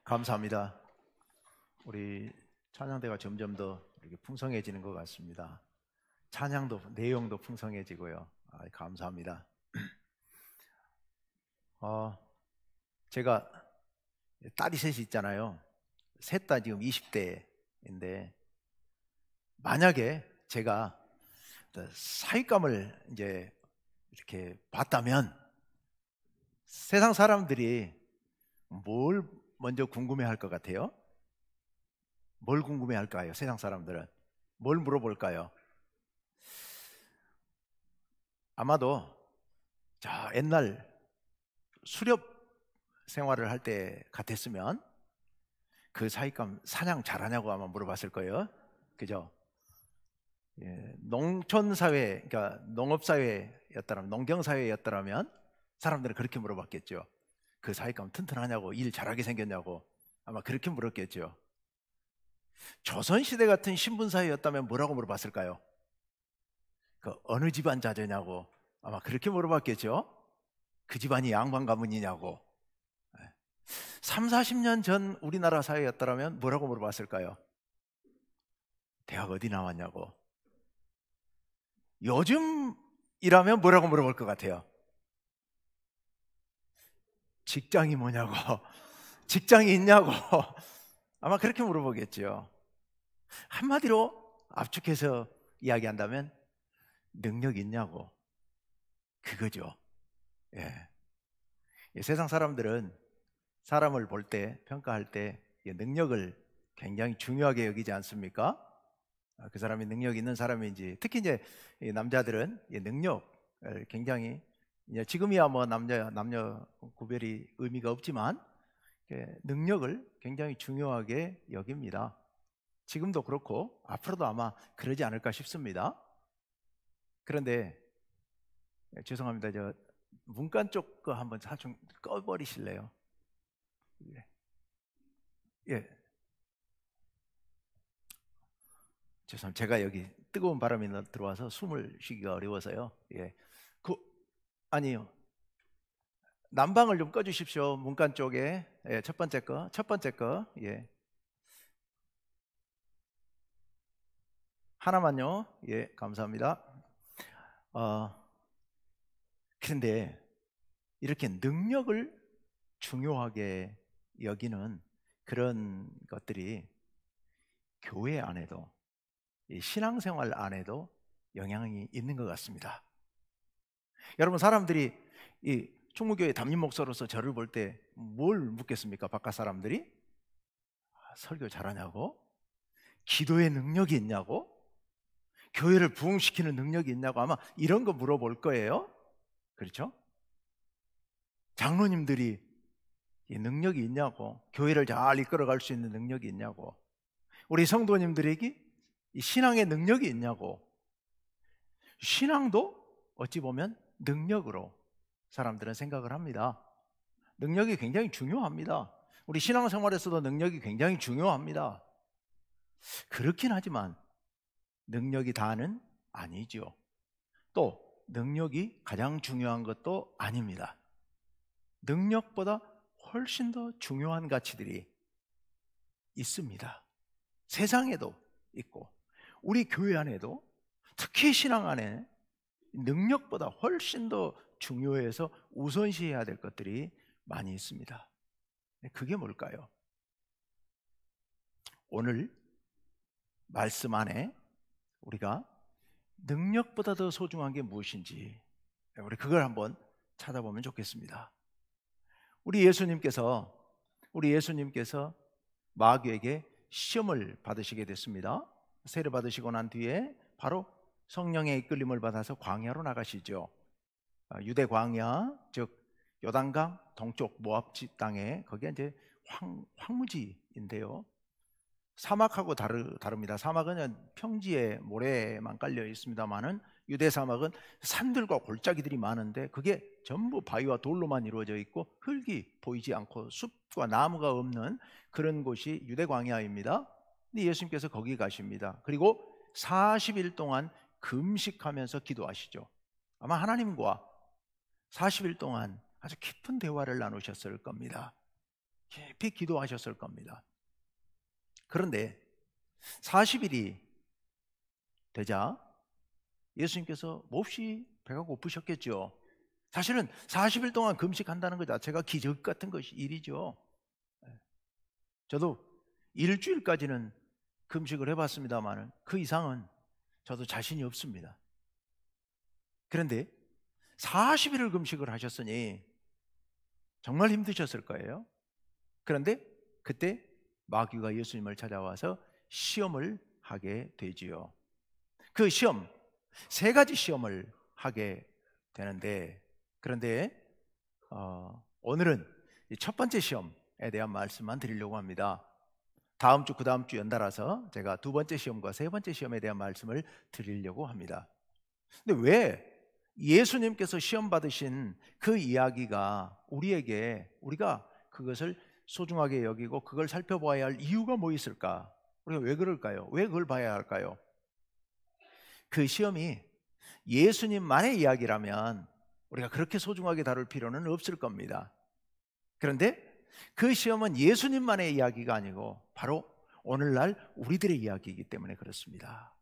감사합니다. 우리 찬양대가 점점 더 이렇게 풍성해지는 것 같습니다. 찬양도 내용도 풍성해지고요. 감사합니다. 제가 딸이 셋이 있잖아요. 셋 다 지금 20대인데 만약에 제가 사윗감을 이제 이렇게 봤다면 세상 사람들이 뭘 먼저 궁금해할 것 같아요? 뭘 궁금해할까요? 세상 사람들은 뭘 물어볼까요? 아마도 옛날 수렵 생활을 할 때 같았으면 그 사윗감 사냥 잘하냐고 아마 물어봤을 거예요. 그죠? 농촌 사회, 그러니까 농업 사회였다면, 농경 사회였다면 사람들은 그렇게 물어봤겠죠. 그 사윗감 튼튼하냐고, 일 잘하게 생겼냐고 아마 그렇게 물었겠죠. 조선시대 같은 신분사회였다면 뭐라고 물어봤을까요? 그 어느 집안 자제냐고 아마 그렇게 물어봤겠죠. 그 집안이 양반 가문이냐고. 3, 40년 전 우리나라 사회였다면 뭐라고 물어봤을까요? 대학 어디 나왔냐고. 요즘이라면 뭐라고 물어볼 것 같아요? 직장이 뭐냐고, 직장이 있냐고 아마 그렇게 물어보겠죠. 한마디로 압축해서 이야기한다면 능력 있냐고, 그거죠. 세상 사람들은 사람을 볼 때, 평가할 때 능력을 굉장히 중요하게 여기지 않습니까? 그 사람이 능력 있는 사람인지, 특히 이제 남자들은 능력을 굉장히, 지금이야 뭐 남녀 구별이 의미가 없지만 능력을 굉장히 중요하게 여깁니다. 지금도 그렇고 앞으로도 아마 그러지 않을까 싶습니다. 그런데 죄송합니다. 저 문간 쪽 거 한번 좀 꺼버리실래요? 예. 죄송합니다. 제가 여기 뜨거운 바람이 들어와서 숨을 쉬기가 어려워서요. 아니요. 난방을 좀 꺼주십시오. 문간 쪽에. 첫 번째 거. 하나만요. 감사합니다. 그런데 이렇게 능력을 중요하게 여기는 그런 것들이 교회 안에도, 신앙생활 안에도 영향이 있는 것 같습니다. 여러분, 사람들이 이 충무교회 담임 목사로서 저를 볼 때 뭘 묻겠습니까? 바깥 사람들이 설교 잘하냐고, 기도의 능력이 있냐고, 교회를 부흥시키는 능력이 있냐고 아마 이런 거 물어볼 거예요. 그렇죠? 장로님들이 이 능력이 있냐고, 교회를 잘 이끌어갈 수 있는 능력이 있냐고, 우리 성도님들에게 이 신앙의 능력이 있냐고. 신앙도 어찌 보면 능력으로 사람들은 생각을 합니다. 능력이 굉장히 중요합니다. 우리 신앙생활에서도 능력이 굉장히 중요합니다. 그렇긴 하지만 능력이 다는 아니죠. 또 능력이 가장 중요한 것도 아닙니다. 능력보다 훨씬 더 중요한 가치들이 있습니다. 세상에도 있고 우리 교회 안에도, 특히 신앙 안에 능력보다 훨씬 더 중요해서 우선시해야 될 것들이 많이 있습니다. 그게 뭘까요? 오늘 말씀 안에 우리가 능력보다 더 소중한 게 무엇인지 우리 그걸 한번 찾아보면 좋겠습니다. 우리 예수님께서 마귀에게 시험을 받으시게 됐습니다. 세례 받으시고 난 뒤에 바로 성령의 이끌림을 받아서 광야로 나가시죠. 유대 광야, 즉 요단강 동쪽 모압지 땅에, 거기가 이제 황무지인데요. 사막하고 다릅니다. 사막은 평지에 모래만 깔려 있습니다만은 유대 사막은 산들과 골짜기들이 많은데 그게 전부 바위와 돌로만 이루어져 있고 흙이 보이지 않고 숲과 나무가 없는 그런 곳이 유대 광야입니다. 근데 예수님께서 거기 가십니다. 그리고 40일 동안 금식하면서 기도하시죠. 아마 하나님과 40일 동안 아주 깊은 대화를 나누셨을 겁니다. 깊이 기도하셨을 겁니다. 그런데 40일이 되자 예수님께서 몹시 배가 고프셨겠죠. 사실은 40일 동안 금식한다는 것 자체가 기적 같은 일이죠. 저도 일주일까지는 금식을 해봤습니다만 그 이상은 저도 자신이 없습니다. 그런데 40일을 금식을 하셨으니 정말 힘드셨을 거예요. 그런데 그때 마귀가 예수님을 찾아와서 시험을 하게 되지요. 그 시험, 세 가지 시험을 하게 되는데, 그런데 오늘은 첫 번째 시험에 대한 말씀만 드리려고 합니다. 다음 주, 그 다음 주 연달아서 제가 두 번째 시험과 세 번째 시험에 대한 말씀을 드리려고 합니다. 근데 왜 예수님께서 시험 받으신 그 이야기가 우리가 그것을 소중하게 여기고 그걸 살펴봐야 할 이유가 뭐 있을까? 우리가 왜 그럴까요? 왜 그걸 봐야 할까요? 그 시험이 예수님만의 이야기라면 우리가 그렇게 소중하게 다룰 필요는 없을 겁니다. 그런데 그 시험은 예수님만의 이야기가 아니고 바로 오늘날 우리들의 이야기이기 때문에 그렇습니다.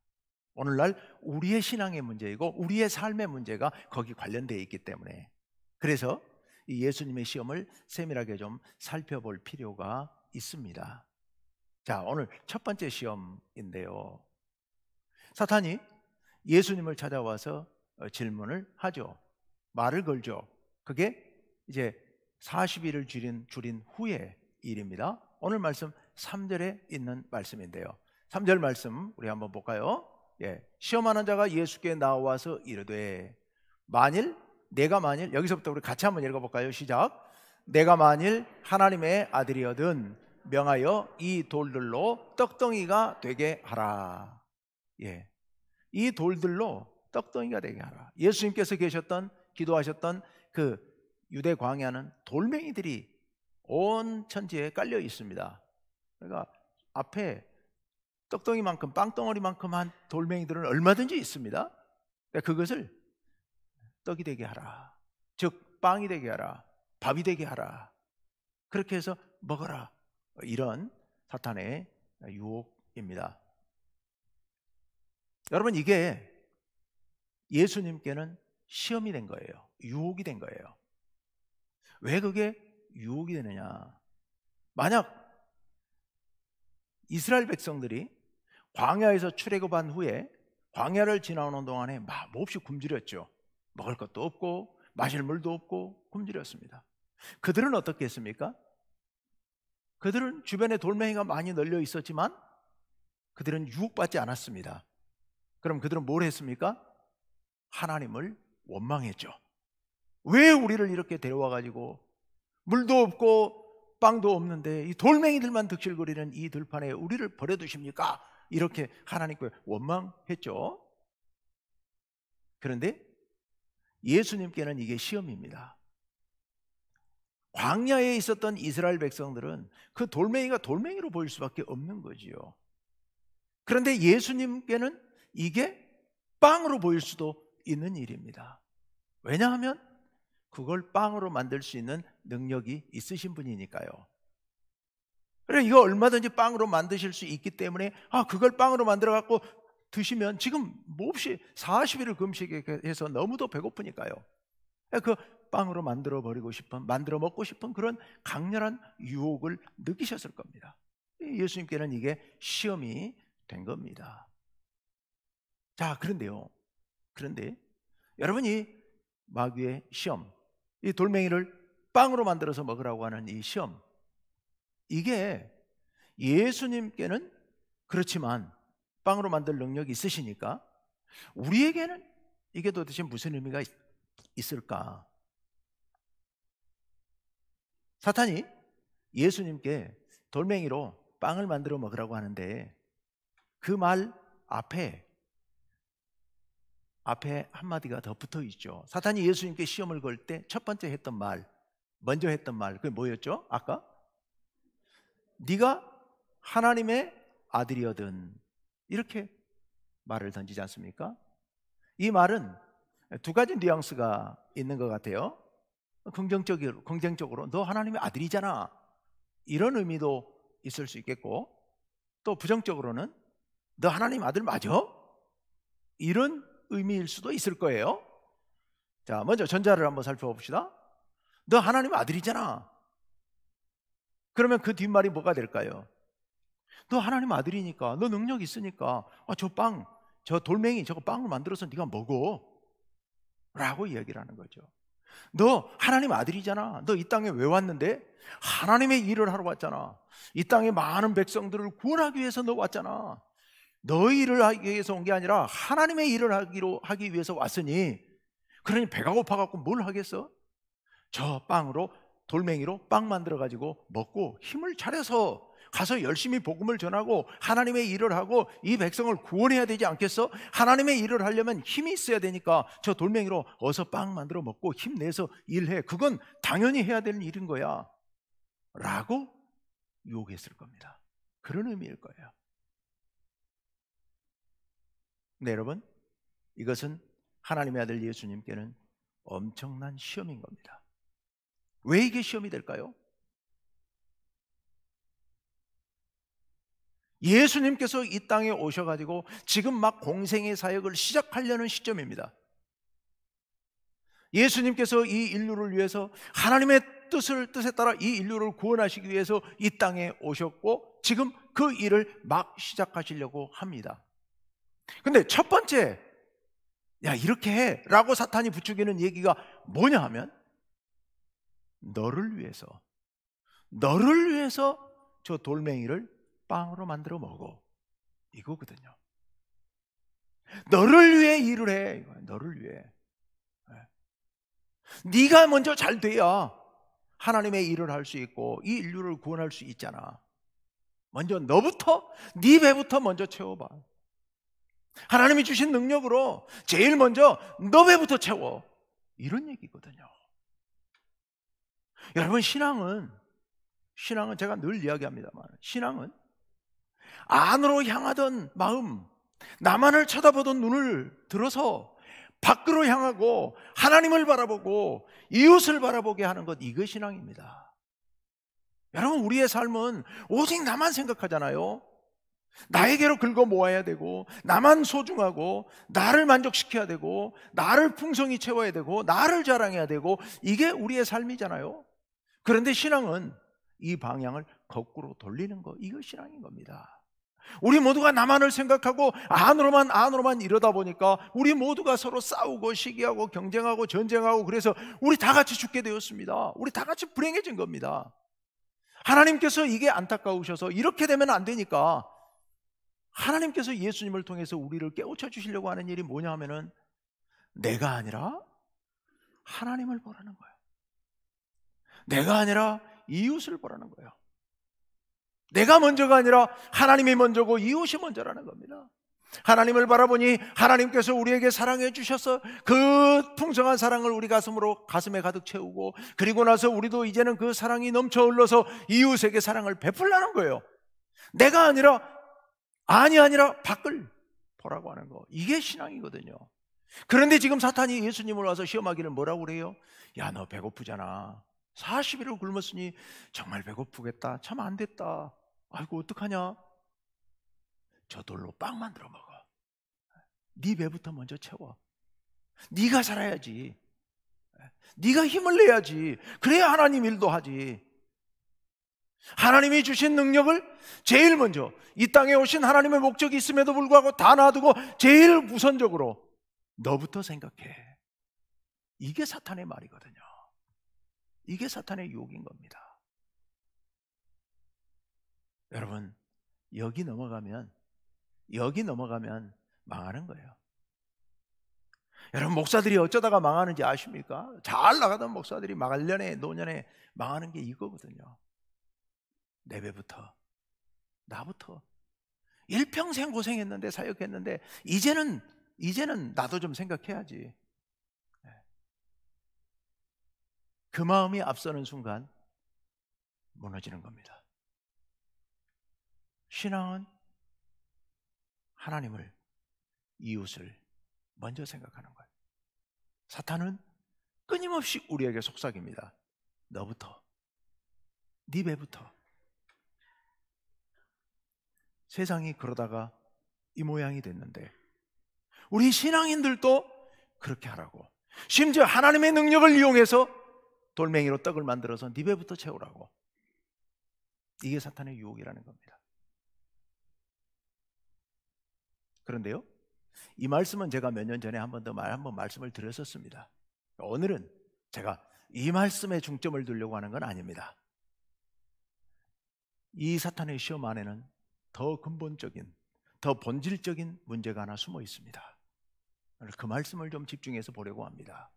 오늘날 우리의 신앙의 문제이고 우리의 삶의 문제가 거기 관련되어 있기 때문에, 그래서 이 예수님의 시험을 세밀하게 좀 살펴볼 필요가 있습니다. 자, 오늘 첫 번째 시험인데요, 사탄이 예수님을 찾아와서 질문을 하죠. 말을 걸죠. 그게 이제 40일을 줄인 후의 일입니다. 오늘 말씀 3절에 있는 말씀인데요, 3절 말씀 우리 한번 볼까요? 시험하는 자가 예수께 나와서 이르되 내가 만일 여기서부터 우리 같이 한번 읽어볼까요? 시작. 내가 만일 하나님의 아들이거든 명하여 이 돌들로 떡덩이가 되게 하라. 이 돌들로 떡덩이가 되게 하라. 예수님께서 기도하셨던 그 유대 광야는 돌멩이들이 온 천지에 깔려 있습니다. 그러니까 앞에 떡덩이만큼, 빵덩어리만큼 한 돌멩이들은 얼마든지 있습니다. 그것을 떡이 되게 하라, 즉 빵이 되게 하라, 밥이 되게 하라, 그렇게 해서 먹어라, 이런 사탄의 유혹입니다. 여러분, 이게 예수님께는 시험이 된 거예요. 유혹이 된 거예요. 왜 그게 유혹이 되느냐? 만약 이스라엘 백성들이 광야에서 출애굽한 후에 광야를 지나오는 동안에 몹시 굶주렸죠. 먹을 것도 없고 마실 물도 없고 굶주렸습니다. 그들은 어떻게 했습니까? 그들은 주변에 돌멩이가 많이 널려 있었지만 그들은 유혹받지 않았습니다. 그럼 그들은 뭘 했습니까? 하나님을 원망했죠. 왜 우리를 이렇게 데려와가지고 물도 없고 빵도 없는데 이 돌멩이들만 득실거리는 이 들판에 우리를 버려두십니까? 이렇게 하나님께 원망했죠. 그런데 예수님께는 이게 시험입니다. 광야에 있었던 이스라엘 백성들은 그 돌멩이가 돌멩이로 보일 수밖에 없는 거지요. 그런데 예수님께는 이게 빵으로 보일 수도 있는 일입니다. 왜냐하면 그걸 빵으로 만들 수 있는 능력이 있으신 분이니까요. 그래, 이거 얼마든지 빵으로 만드실 수 있기 때문에 그걸 빵으로 만들어 갖고 드시면 지금 몹시 40일을 금식해서 너무도 배고프니까요, 그 빵으로 만들어 먹고 싶은 그런 강렬한 유혹을 느끼셨을 겁니다. 예수님께는 이게 시험이 된 겁니다. 자, 그런데 여러분이 마귀의 시험, 이 돌멩이를 빵으로 만들어서 먹으라고 하는 이 시험, 이게 예수님께는 그렇지만 빵으로 만들 능력이 있으시니까 우리에게는 이게 도대체 무슨 의미가 있을까? 사탄이 예수님께 돌멩이로 빵을 만들어 먹으라고 하는데 그 말 앞에 한마디가 더 붙어 있죠. 사탄이 예수님께 시험을 걸 때 먼저 했던 말, 그게 뭐였죠? 아까 네가 하나님의 아들이거든, 이렇게 말을 던지지 않습니까? 이 말은 두 가지 뉘앙스가 있는 것 같아요. 긍정적으로 너 하나님의 아들이잖아, 이런 의미도 있을 수 있겠고, 또 부정적으로는 너 하나님 아들 맞아? 이런 의미일 수도 있을 거예요. 자, 먼저 전자를 한번 살펴봅시다. 너 하나님 아들이잖아. 그러면 그 뒷말이 뭐가 될까요? 너 하나님 아들이니까, 너 능력 있으니까 저 돌멩이 저거 빵을 만들어서 네가 먹어 라고 이야기를 하는 거죠. 너 하나님 아들이잖아. 너 이 땅에 왜 왔는데? 하나님의 일을 하러 왔잖아. 이 땅의 많은 백성들을 구원하기 위해서 너 왔잖아. 너의 일을 하기 위해서 온 게 아니라 하나님의 일을 하기 위해서 왔으니, 그러니 배가 고파갖고 뭘 하겠어? 저 돌멩이로 빵 만들어가지고 먹고 힘을 차려서 가서 열심히 복음을 전하고 하나님의 일을 하고 이 백성을 구원해야 되지 않겠어? 하나님의 일을 하려면 힘이 있어야 되니까 저 돌멩이로 어서 빵 만들어 먹고 힘내서 일해. 그건 당연히 해야 되는 일인 거야 라고 유혹했을 겁니다. 그런 의미일 거예요. 네, 여러분, 이것은 하나님의 아들 예수님께는 엄청난 시험인 겁니다. 왜 이게 시험이 될까요? 예수님께서 이 땅에 오셔가지고 지금 막 공생의 사역을 시작하려는 시점입니다. 예수님께서 이 인류를 위해서 하나님의 뜻에 따라 이 인류를 구원하시기 위해서 이 땅에 오셨고 지금 그 일을 막 시작하시려고 합니다. 근데 첫 번째, 야 이렇게 해 라고 사탄이 부추기는 얘기가 뭐냐 하면, 너를 위해서 저 돌멩이를 빵으로 만들어 먹어, 이거거든요. 너를 위해 일을 해. 너를 위해. 네가 먼저 잘 돼야 하나님의 일을 할 수 있고 이 인류를 구원할 수 있잖아. 먼저 너부터, 네 배부터 먼저 채워봐. 하나님이 주신 능력으로 제일 먼저 너 배부터 채워, 이런 얘기거든요. 여러분, 신앙은 제가 늘 이야기합니다만, 신앙은 안으로 향하던 마음, 나만을 쳐다보던 눈을 들어서 밖으로 향하고 하나님을 바라보고 이웃을 바라보게 하는 것, 이거 신앙입니다. 여러분, 우리의 삶은 오직 나만 생각하잖아요. 나에게로 긁어 모아야 되고, 나만 소중하고, 나를 만족시켜야 되고, 나를 풍성히 채워야 되고, 나를 자랑해야 되고, 이게 우리의 삶이잖아요. 그런데 신앙은 이 방향을 거꾸로 돌리는 거, 이거 신앙인 겁니다. 우리 모두가 나만을 생각하고 안으로만 이러다 보니까 우리 모두가 서로 싸우고 시기하고 경쟁하고 전쟁하고, 그래서 우리 다 같이 죽게 되었습니다. 우리 다 같이 불행해진 겁니다. 하나님께서 이게 안타까우셔서 이렇게 되면 안 되니까 하나님께서 예수님을 통해서 우리를 깨우쳐 주시려고 하는 일이 뭐냐 하면은, 내가 아니라 하나님을 보라는 거예요. 내가 아니라 이웃을 보라는 거예요. 내가 먼저가 아니라 하나님이 먼저고 이웃이 먼저라는 겁니다. 하나님을 바라보니 하나님께서 우리에게 사랑해 주셔서 그 풍성한 사랑을 우리 가슴에 가득 채우고, 그리고 나서 우리도 이제는 그 사랑이 넘쳐 흘러서 이웃에게 사랑을 베풀라는 거예요. 내가 아니라 밖을 보라고 하는 거, 이게 신앙이거든요. 그런데 지금 사탄이 예수님을 와서 시험하기를 뭐라고 그래요? 야, 너 배고프잖아. 40일을 굶었으니 정말 배고프겠다. 참 안 됐다. 아이고 어떡하냐? 저돌로 빵 만들어 먹어. 네 배부터 먼저 채워. 네가 살아야지. 네가 힘을 내야지. 그래야 하나님 일도 하지. 하나님이 주신 능력을 제일 먼저, 이 땅에 오신 하나님의 목적이 있음에도 불구하고 다 놔두고 제일 우선적으로 너부터 생각해. 이게 사탄의 말이거든요. 이게 사탄의 유혹인 겁니다. 여러분, 여기 넘어가면 망하는 거예요. 여러분, 목사들이 어쩌다가 망하는지 아십니까? 잘 나가던 목사들이 말년에 노년에 망하는 게 이거거든요. 내 배부터, 나부터. 일평생 고생했는데, 사역했는데 이제는 나도 좀 생각해야지. 그 마음이 앞서는 순간 무너지는 겁니다. 신앙은 하나님을, 이웃을 먼저 생각하는 거예요. 사탄은 끊임없이 우리에게 속삭입니다. 너부터, 네 배부터, 세상이 그러다가 이 모양이 됐는데 우리 신앙인들도 그렇게 하라고, 심지어 하나님의 능력을 이용해서 돌멩이로 떡을 만들어서 네 배부터 채우라고. 이게 사탄의 유혹이라는 겁니다. 그런데요, 이 말씀은 제가 몇 년 전에 한 번 말씀을 드렸었습니다. 오늘은 제가 이 말씀에 중점을 두려고 하는 건 아닙니다. 이 사탄의 시험 안에는 더 근본적인, 더 본질적인 문제가 하나 숨어 있습니다. 그 말씀을 좀 집중해서 보려고 합니다.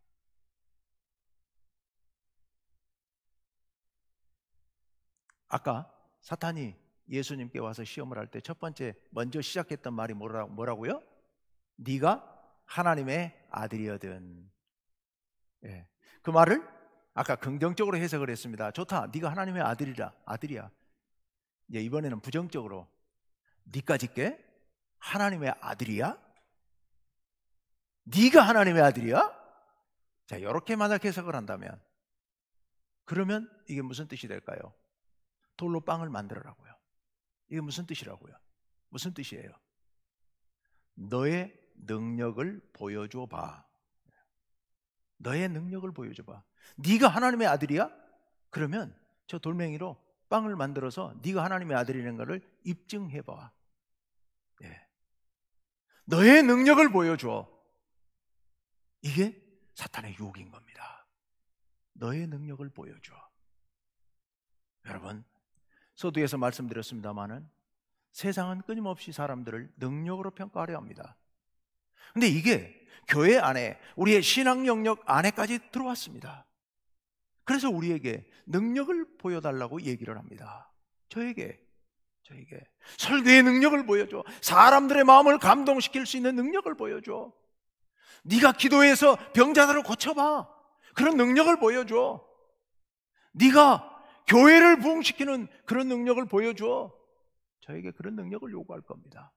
아까 사탄이 예수님께 와서 시험을 할 때 첫 번째 먼저 시작했던 말이 뭐라고요? 네가 하나님의 아들이거든. 예. 그 말을 아까 긍정적으로 해석을 했습니다. 좋다, 네가 하나님의 아들이야. 이제 이번에는 부정적으로, 네까짓게 하나님의 아들이야? 네가 하나님의 아들이야? 자, 이렇게 만약 해석을 한다면, 그러면 이게 무슨 뜻이 될까요? 돌로 빵을 만들어라고요. 이게 무슨 뜻이라고요? 무슨 뜻이에요? 너의 능력을 보여줘 봐. 너의 능력을 보여줘 봐. 네가 하나님의 아들이야? 그러면 저 돌멩이로 빵을 만들어서 네가 하나님의 아들이라는 것을 입증해 봐. 예. 너의 능력을 보여줘. 이게 사탄의 유혹인 겁니다. 너의 능력을 보여줘. 여러분, 서두에서 말씀드렸습니다마는 세상은 끊임없이 사람들을 능력으로 평가하려 합니다. 근데 이게 교회 안에, 우리의 신앙 영역 안에까지 들어왔습니다. 그래서 우리에게 능력을 보여달라고 얘기를 합니다. 저에게 설교의 능력을 보여줘. 사람들의 마음을 감동시킬 수 있는 능력을 보여줘. 네가 기도해서 병자들을 고쳐봐. 그런 능력을 보여줘. 네가 교회를 부흥시키는 그런 능력을 보여줘. 저에게 그런 능력을 요구할 겁니다.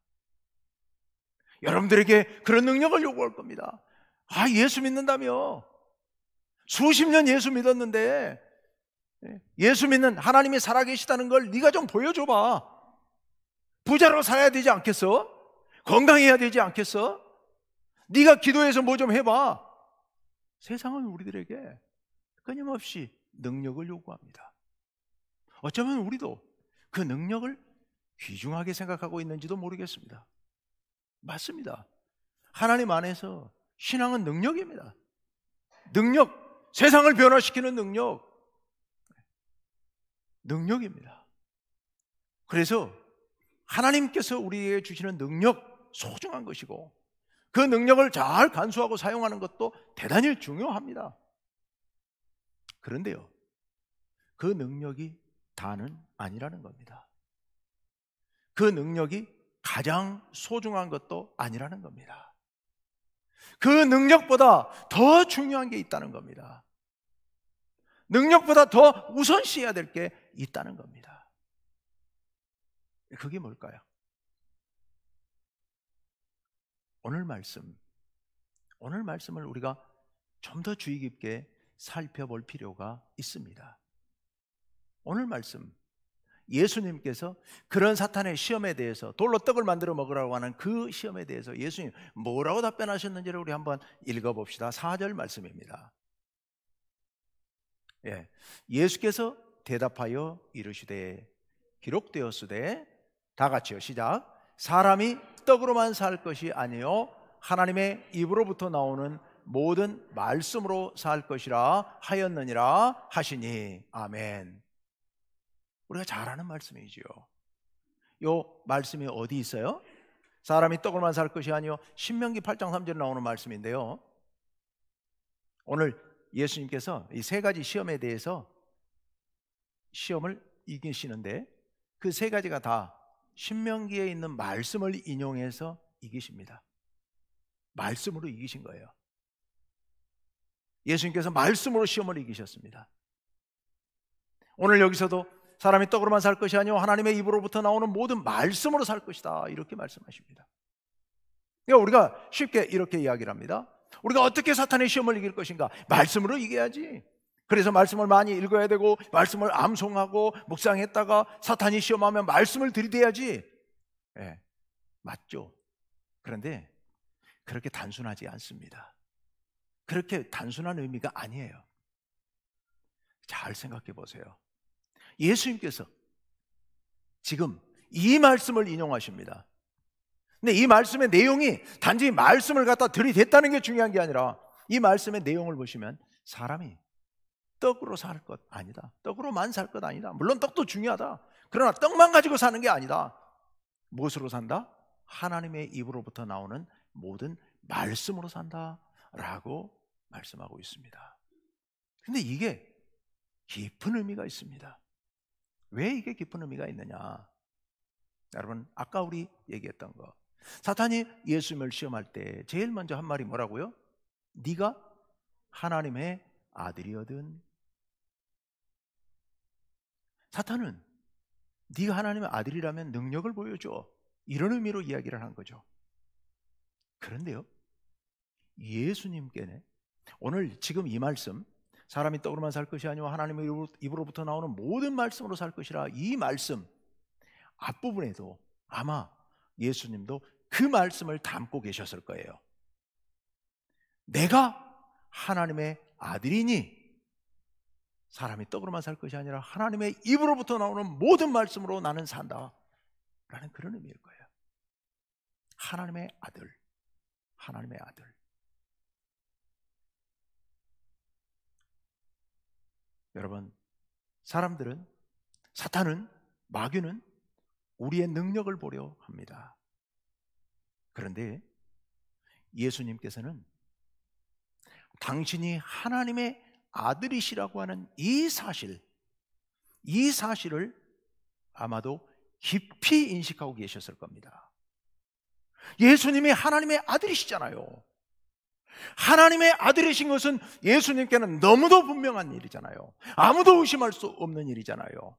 여러분들에게 그런 능력을 요구할 겁니다. 예수 믿는다며. 수십 년 예수 믿었는데 예수 믿는 하나님이 살아계시다는 걸 네가 좀 보여줘봐. 부자로 살아야 되지 않겠어? 건강해야 되지 않겠어? 네가 기도해서 뭐 좀 해봐. 세상은 우리들에게 끊임없이 능력을 요구합니다. 어쩌면 우리도 그 능력을 귀중하게 생각하고 있는지도 모르겠습니다. 맞습니다. 하나님 안에서 신앙은 능력입니다. 능력, 세상을 변화시키는 능력입니다. 그래서 하나님께서 우리에게 주시는 능력, 소중한 것이고 그 능력을 잘 간수하고 사용하는 것도 대단히 중요합니다. 그런데요, 그 능력이 다는 아니라는 겁니다. 그 능력이 가장 소중한 것도 아니라는 겁니다. 그 능력보다 더 중요한 게 있다는 겁니다. 능력보다 더 우선시해야 될 게 있다는 겁니다. 그게 뭘까요? 오늘 말씀을 우리가 좀 더 주의 깊게 살펴볼 필요가 있습니다. 오늘 말씀, 예수님께서 그런 사탄의 시험에 대해서, 돌로 떡을 만들어 먹으라고 하는 그 시험에 대해서 예수님 뭐라고 답변하셨는지를 우리 한번 읽어봅시다. 4절 말씀입니다. 예수께서 대답하여 이르시되 기록되었으되, 다 같이요, 시작. 사람이 떡으로만 살 것이 아니요 하나님의 입으로부터 나오는 모든 말씀으로 살 것이라 하였느니라 하시니. 아멘. 우리가 잘 아는 말씀이지요. 이 말씀이 어디 있어요? 사람이 떡으로만 살 것이 아니요 신명기 8장 3절에 나오는 말씀인데요, 오늘 예수님께서 이 세 가지 시험에 대해서 시험을 이기시는데 그 세 가지가 다 신명기에 있는 말씀을 인용해서 이기십니다. 말씀으로 이기신 거예요. 예수님께서 말씀으로 시험을 이기셨습니다. 오늘 여기서도 사람이 떡으로만 살 것이 아니요 하나님의 입으로부터 나오는 모든 말씀으로 살 것이다, 이렇게 말씀하십니다. 그러니까 우리가 쉽게 이렇게 이야기를 합니다. 우리가 어떻게 사탄의 시험을 이길 것인가? 말씀으로 이겨야지. 그래서 말씀을 많이 읽어야 되고 말씀을 암송하고 묵상했다가 사탄이 시험하면 말씀을 들이대야지. 예, 맞죠. 그런데 그렇게 단순하지 않습니다. 그렇게 단순한 의미가 아니에요. 잘 생각해 보세요. 예수님께서 지금 이 말씀을 인용하십니다. 근데 이 말씀의 내용이 단지 말씀을 갖다 들이댔다는 게 중요한 게 아니라 이 말씀의 내용을 보시면 사람이 떡으로 살 것 아니다. 떡으로만 살 것 아니다. 물론 떡도 중요하다. 그러나 떡만 가지고 사는 게 아니다. 무엇으로 산다? 하나님의 입으로부터 나오는 모든 말씀으로 산다라고 말씀하고 있습니다. 근데 이게 깊은 의미가 있습니다. 왜 이게 깊은 의미가 있느냐? 여러분, 아까 우리 얘기했던 거, 사탄이 예수님을 시험할 때 제일 먼저 한 말이 뭐라고요? 네가 하나님의 아들이거든. 사탄은 네가 하나님의 아들이라면 능력을 보여줘, 이런 의미로 이야기를 한 거죠. 그런데요, 예수님께는 오늘 지금 이 말씀, 사람이 떡으로만 살 것이 아니고 하나님의 입으로부터 나오는 모든 말씀으로 살 것이라, 이 말씀 앞부분에도 아마 예수님도 그 말씀을 담고 계셨을 거예요. 내가 하나님의 아들이니 사람이 떡으로만 살 것이 아니라 하나님의 입으로부터 나오는 모든 말씀으로 나는 산다 라는 그런 의미일 거예요. 하나님의 아들, 하나님의 아들. 여러분, 사람들은, 사탄은, 마귀는 우리의 능력을 보려 합니다. 그런데 예수님께서는 당신이 하나님의 아들이시라고 하는 이 사실을 아마도 깊이 인식하고 계셨을 겁니다. 예수님이 하나님의 아들이시잖아요. 하나님의 아들이신 것은 예수님께는 너무도 분명한 일이잖아요. 아무도 의심할 수 없는 일이잖아요.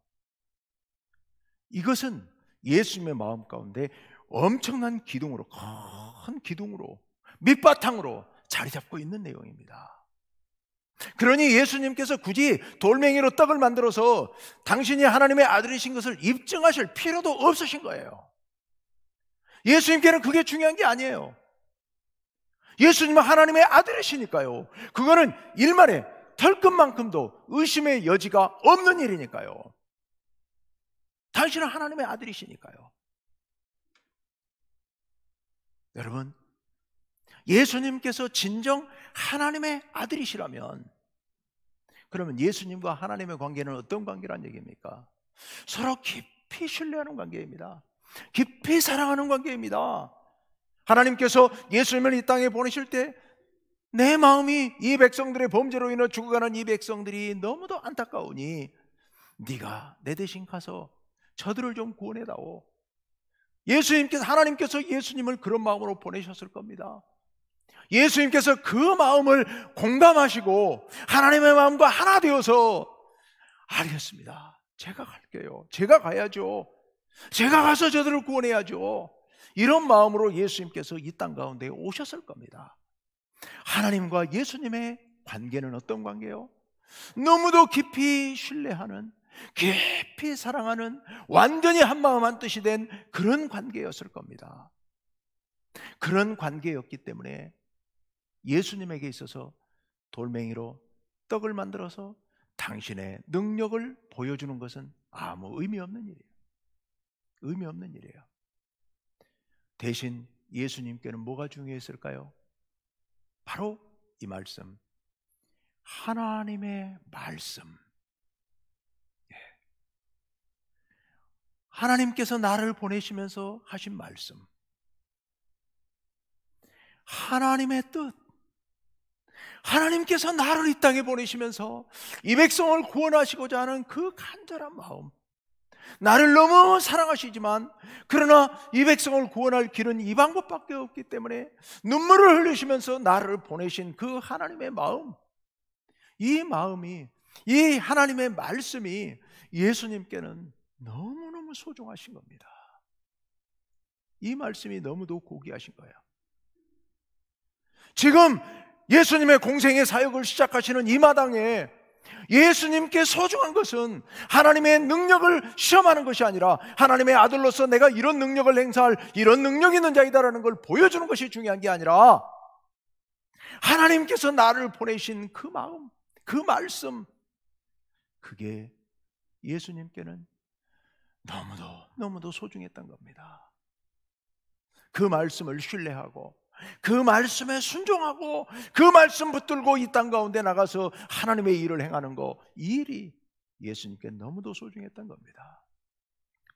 이것은 예수님의 마음 가운데 엄청난 기둥으로, 큰 기둥으로, 밑바탕으로 자리 잡고 있는 내용입니다. 그러니 예수님께서 굳이 돌멩이로 떡을 만들어서 당신이 하나님의 아들이신 것을 입증하실 필요도 없으신 거예요. 예수님께는 그게 중요한 게 아니에요. 예수님은 하나님의 아들이시니까요. 그거는 일말에 털끝만큼도 의심의 여지가 없는 일이니까요. 당신은 하나님의 아들이시니까요. 여러분, 예수님께서 진정 하나님의 아들이시라면 그러면 예수님과 하나님의 관계는 어떤 관계란 얘기입니까? 서로 깊이 신뢰하는 관계입니다. 깊이 사랑하는 관계입니다. 하나님께서 예수님을 이 땅에 보내실 때 내 마음이 이 백성들의 범죄로 인해 죽어가는 이 백성들이 너무도 안타까우니 네가 내 대신 가서 저들을 좀 구원해다오. 하나님께서 예수님을 그런 마음으로 보내셨을 겁니다. 예수님께서 그 마음을 공감하시고 하나님의 마음과 하나 되어서 알겠습니다. 제가 갈게요. 제가 가야죠. 제가 가서 저들을 구원해야죠. 이런 마음으로 예수님께서 이 땅 가운데 오셨을 겁니다. 하나님과 예수님의 관계는 어떤 관계요? 너무도 깊이 신뢰하는, 깊이 사랑하는, 완전히 한마음 한뜻이 된 그런 관계였을 겁니다. 그런 관계였기 때문에 예수님에게 있어서 돌멩이로 떡을 만들어서 당신의 능력을 보여주는 것은 아무 의미 없는 일이에요. 의미 없는 일이에요. 대신 예수님께는 뭐가 중요했을까요? 바로 이 말씀, 하나님의 말씀. 하나님께서 나를 보내시면서 하신 말씀, 하나님의 뜻, 하나님께서 나를 이 땅에 보내시면서 이 백성을 구원하시고자 하는 그 간절한 마음, 나를 너무 사랑하시지만 그러나 이 백성을 구원할 길은 이 방법밖에 없기 때문에 눈물을 흘리시면서 나를 보내신 그 하나님의 마음, 이 마음이, 이 하나님의 말씀이 예수님께는 너무너무 소중하신 겁니다. 이 말씀이 너무도 고귀하신 거예요. 지금 예수님의 공생의 사역을 시작하시는 이 마당에 예수님께 소중한 것은 하나님의 능력을 시험하는 것이 아니라 하나님의 아들로서 내가 이런 능력을 행사할 이런 능력 있는 자이다라는 걸 보여주는 것이 중요한 게 아니라 하나님께서 나를 보내신 그 마음, 그 말씀, 그게 예수님께는 너무도 소중했던 겁니다. 그 말씀을 신뢰하고 그 말씀에 순종하고 그 말씀 붙들고 이 땅 가운데 나가서 하나님의 일을 행하는 거, 이 일이 예수님께 너무도 소중했던 겁니다.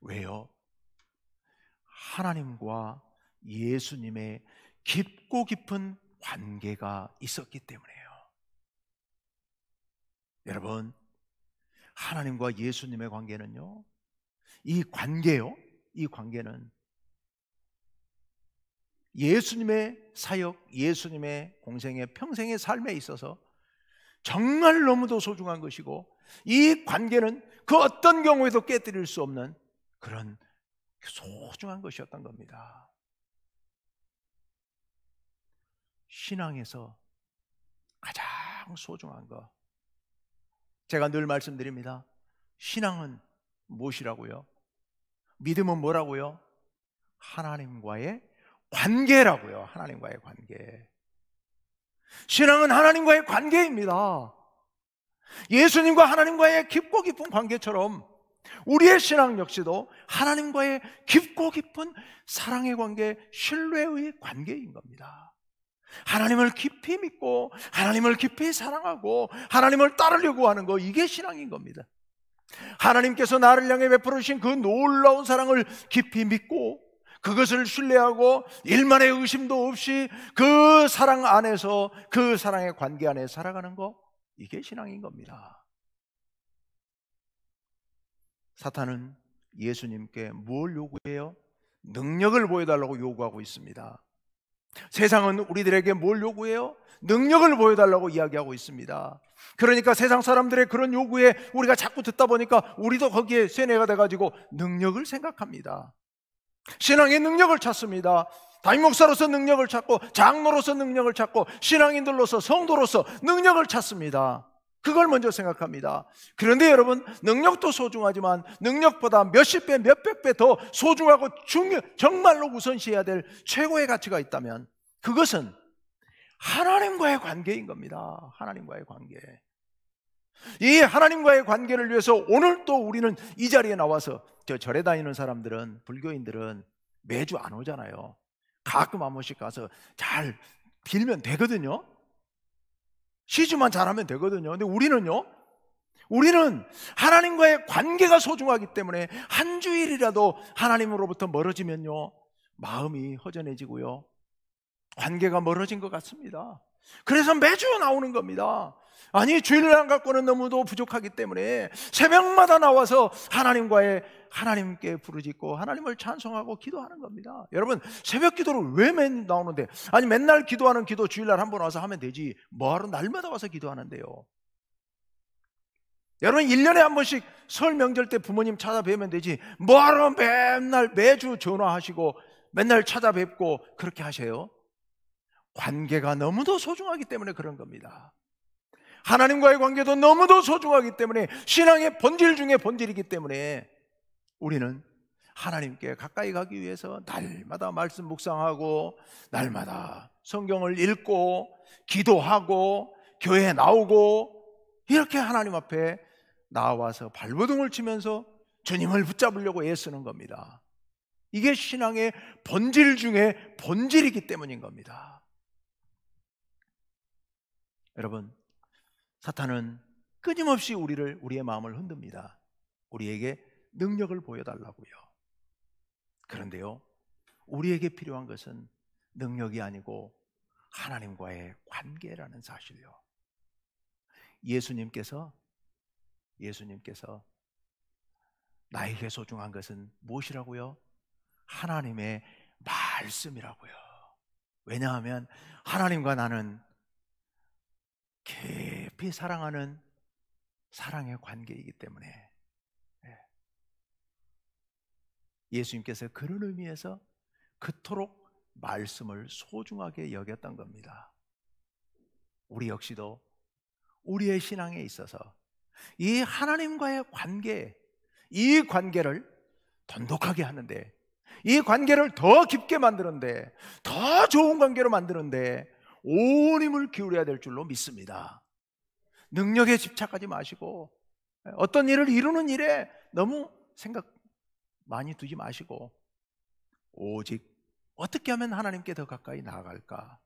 왜요? 하나님과 예수님의 깊고 깊은 관계가 있었기 때문이에요. 여러분, 하나님과 예수님의 관계는요, 이 관계는 예수님의 사역, 예수님의 공생의 평생의 삶에 있어서 정말 너무도 소중한 것이고, 이 관계는 그 어떤 경우에도 깨뜨릴 수 없는 그런 소중한 것이었던 겁니다. 신앙에서 가장 소중한 것, 제가 늘 말씀드립니다. 신앙은 무엇이라고요? 믿음은 뭐라고요? 하나님과의 관계라고요. 하나님과의 관계. 신앙은 하나님과의 관계입니다. 예수님과 하나님과의 깊고 깊은 관계처럼 우리의 신앙 역시도 하나님과의 깊고 깊은 사랑의 관계, 신뢰의 관계인 겁니다. 하나님을 깊이 믿고 하나님을 깊이 사랑하고 하나님을 따르려고 하는 거, 이게 신앙인 겁니다. 하나님께서 나를 향해 베풀어 주신 그 놀라운 사랑을 깊이 믿고 그것을 신뢰하고 일만의 의심도 없이 그 사랑 안에서, 그 사랑의 관계 안에 살아가는 거, 이게 신앙인 겁니다. 사탄은 예수님께 뭘 요구해요? 능력을 보여달라고 요구하고 있습니다. 세상은 우리들에게 뭘 요구해요? 능력을 보여달라고 이야기하고 있습니다. 그러니까 세상 사람들의 그런 요구에 우리가 자꾸 듣다 보니까 우리도 거기에 세뇌가 돼가지고 능력을 생각합니다. 신앙의 능력을 찾습니다. 담임 목사로서 능력을 찾고 장로로서 능력을 찾고 신앙인들로서, 성도로서 능력을 찾습니다. 그걸 먼저 생각합니다. 그런데 여러분, 능력도 소중하지만 능력보다 몇십 배, 몇백 배 더 소중하고 정말로 우선시해야 될 최고의 가치가 있다면 그것은 하나님과의 관계인 겁니다. 하나님과의 관계. 이 하나님과의 관계를 위해서 오늘 또 우리는 이 자리에 나와서, 절에 다니는 사람들은, 불교인들은 매주 안 오잖아요. 가끔 한 번씩 가서 잘 빌면 되거든요. 시주만 잘하면 되거든요. 근데 우리는요, 우리는 하나님과의 관계가 소중하기 때문에 한 주일이라도 하나님으로부터 멀어지면요, 마음이 허전해지고요, 관계가 멀어진 것 같습니다. 그래서 매주 나오는 겁니다. 아니, 주일날 갖고는 너무도 부족하기 때문에 새벽마다 나와서 하나님께 부르짖고 하나님을 찬송하고 기도하는 겁니다. 여러분, 새벽 기도를 왜 맨 나오는데? 아니, 맨날 기도하는 기도 주일날 한 번 와서 하면 되지, 뭐하러 날마다 와서 기도하는데요? 여러분, 1년에 한 번씩 설 명절 때 부모님 찾아뵈면 되지, 뭐하러 맨날 매주 전화하시고 맨날 찾아뵙고 그렇게 하세요? 관계가 너무도 소중하기 때문에 그런 겁니다. 하나님과의 관계도 너무도 소중하기 때문에, 신앙의 본질 중에 본질이기 때문에 우리는 하나님께 가까이 가기 위해서 날마다 말씀 묵상하고 날마다 성경을 읽고 기도하고 교회에 나오고 이렇게 하나님 앞에 나와서 발버둥을 치면서 주님을 붙잡으려고 애쓰는 겁니다. 이게 신앙의 본질 중에 본질이기 때문인 겁니다. 여러분, 사탄은 끊임없이 우리의 마음을 흔듭니다. 우리에게 능력을 보여달라고요. 그런데요, 우리에게 필요한 것은 능력이 아니고 하나님과의 관계라는 사실요. 예수님께서 나에게 소중한 것은 무엇이라고요? 하나님의 말씀이라고요. 왜냐하면 하나님과 나는 깊이 사랑하는 사랑의 관계이기 때문에, 예수님께서 그런 의미에서 그토록 말씀을 소중하게 여겼던 겁니다. 우리 역시도 우리의 신앙에 있어서 이 하나님과의 관계, 이 관계를 돈독하게 하는데, 이 관계를 더 깊게 만드는데, 더 좋은 관계로 만드는데 온 힘을 기울여야 될 줄로 믿습니다. 능력에 집착하지 마시고, 어떤 일을 이루는 일에 너무 생각 많이 두지 마시고, 오직 어떻게 하면 하나님께 더 가까이 나아갈까?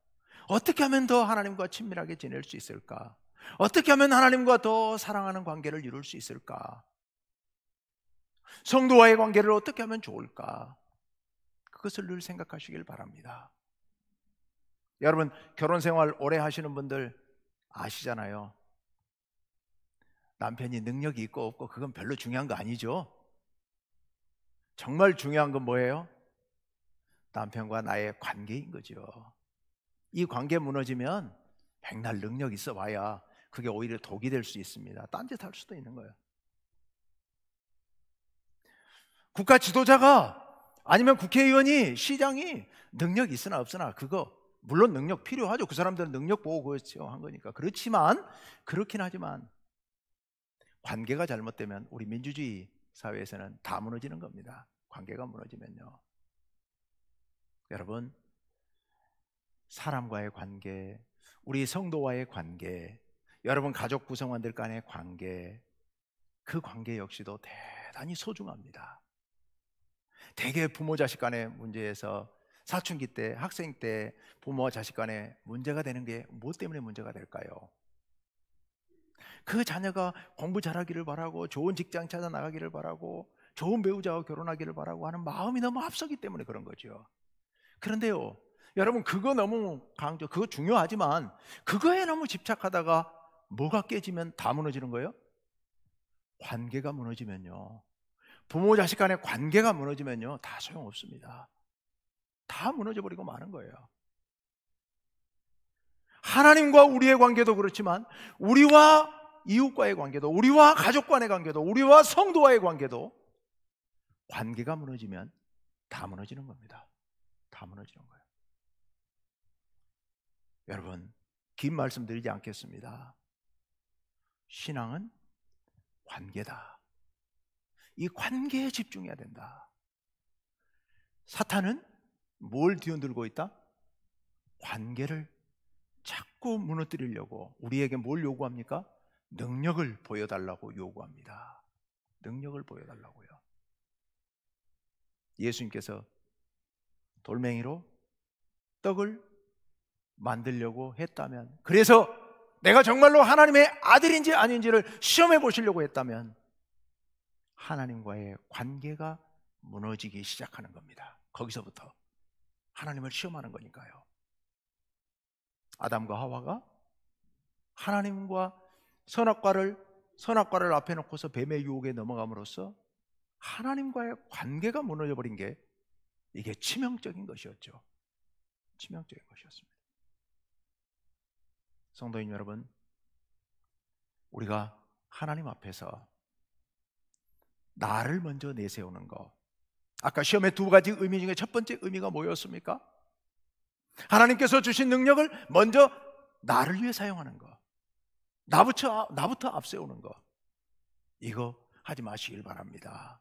어떻게 하면 더 하나님과 친밀하게 지낼 수 있을까? 어떻게 하면 하나님과 더 사랑하는 관계를 이룰 수 있을까? 성도와의 관계를 어떻게 하면 좋을까? 그것을 늘 생각하시길 바랍니다. 여러분, 결혼 생활 오래 하시는 분들 아시잖아요. 남편이 능력이 있고 없고 그건 별로 중요한 거 아니죠. 정말 중요한 건 뭐예요? 남편과 나의 관계인 거죠. 이 관계 무너지면 백날 능력 있어 봐야 그게 오히려 독이 될 수 있습니다. 딴짓 할 수도 있는 거예요. 국가 지도자가 아니면 국회의원이, 시장이 능력 있으나 없으나 그거 물론 능력 필요하죠. 그 사람들은 능력 보고 그렇죠 한 거니까. 그렇긴 하지만 관계가 잘못되면 우리 민주주의 사회에서는 다 무너지는 겁니다. 관계가 무너지면요. 여러분, 사람과의 관계, 우리 성도와의 관계, 여러분 가족 구성원들 간의 관계, 그 관계 역시도 대단히 소중합니다. 대개 부모 자식 간의 문제에서 사춘기 때, 학생 때 부모와 자식 간에 문제가 되는 게 무엇 때문에 문제가 될까요? 그 자녀가 공부 잘하기를 바라고 좋은 직장 찾아 나가기를 바라고 좋은 배우자와 결혼하기를 바라고 하는 마음이 너무 앞서기 때문에 그런 거죠. 그런데요, 여러분, 그거 너무 그거 중요하지만 그거에 너무 집착하다가 뭐가 깨지면 다 무너지는 거예요? 관계가 무너지면요, 부모 자식 간의 관계가 무너지면요, 다 소용없습니다. 다 무너져 버리고 마는 거예요. 하나님과 우리의 관계도 그렇지만 우리와 이웃과의 관계도, 우리와 가족 간의 관계도, 우리와 성도와의 관계도 관계가 무너지면 다 무너지는 겁니다. 다 무너지는 거예요. 여러분, 긴 말씀 드리지 않겠습니다. 신앙은 관계다. 이 관계에 집중해야 된다. 사탄은 뭘 뒤흔들고 있다? 관계를 자꾸 무너뜨리려고 우리에게 뭘 요구합니까? 능력을 보여달라고 요구합니다. 능력을 보여달라고요. 예수님께서 돌멩이로 떡을 만들려고 했다면, 그래서 내가 정말로 하나님의 아들인지 아닌지를 시험해 보시려고 했다면 하나님과의 관계가 무너지기 시작하는 겁니다. 거기서부터 하나님을 시험하는 거니까요. 아담과 하와가 하나님과 선악과를 앞에 놓고서 뱀의 유혹에 넘어감으로써 하나님과의 관계가 무너져 버린 게, 이게 치명적인 것이었죠. 치명적인 것이었습니다. 성도인 여러분, 우리가 하나님 앞에서 나를 먼저 내세우는 거, 아까 시험의 두 가지 의미 중에 첫 번째 의미가 뭐였습니까? 하나님께서 주신 능력을 먼저 나를 위해 사용하는 거, 나부터 앞세우는 거, 이거 하지 마시길 바랍니다.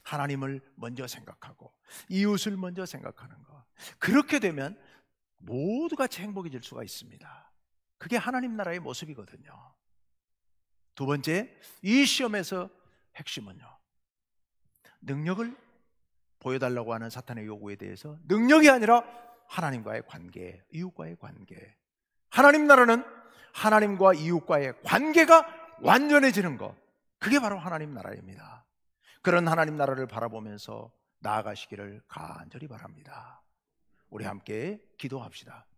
하나님을 먼저 생각하고 이웃을 먼저 생각하는 거, 그렇게 되면 모두가 행복해질 수가 있습니다. 그게 하나님 나라의 모습이거든요. 두 번째, 이 시험에서 핵심은요, 능력을 보여달라고 하는 사탄의 요구에 대해서 능력이 아니라 하나님과의 관계, 이웃과의 관계. 하나님 나라는 하나님과 이웃과의 관계가 완전해지는 것, 그게 바로 하나님 나라입니다. 그런 하나님 나라를 바라보면서 나아가시기를 간절히 바랍니다. 우리 함께 기도합시다.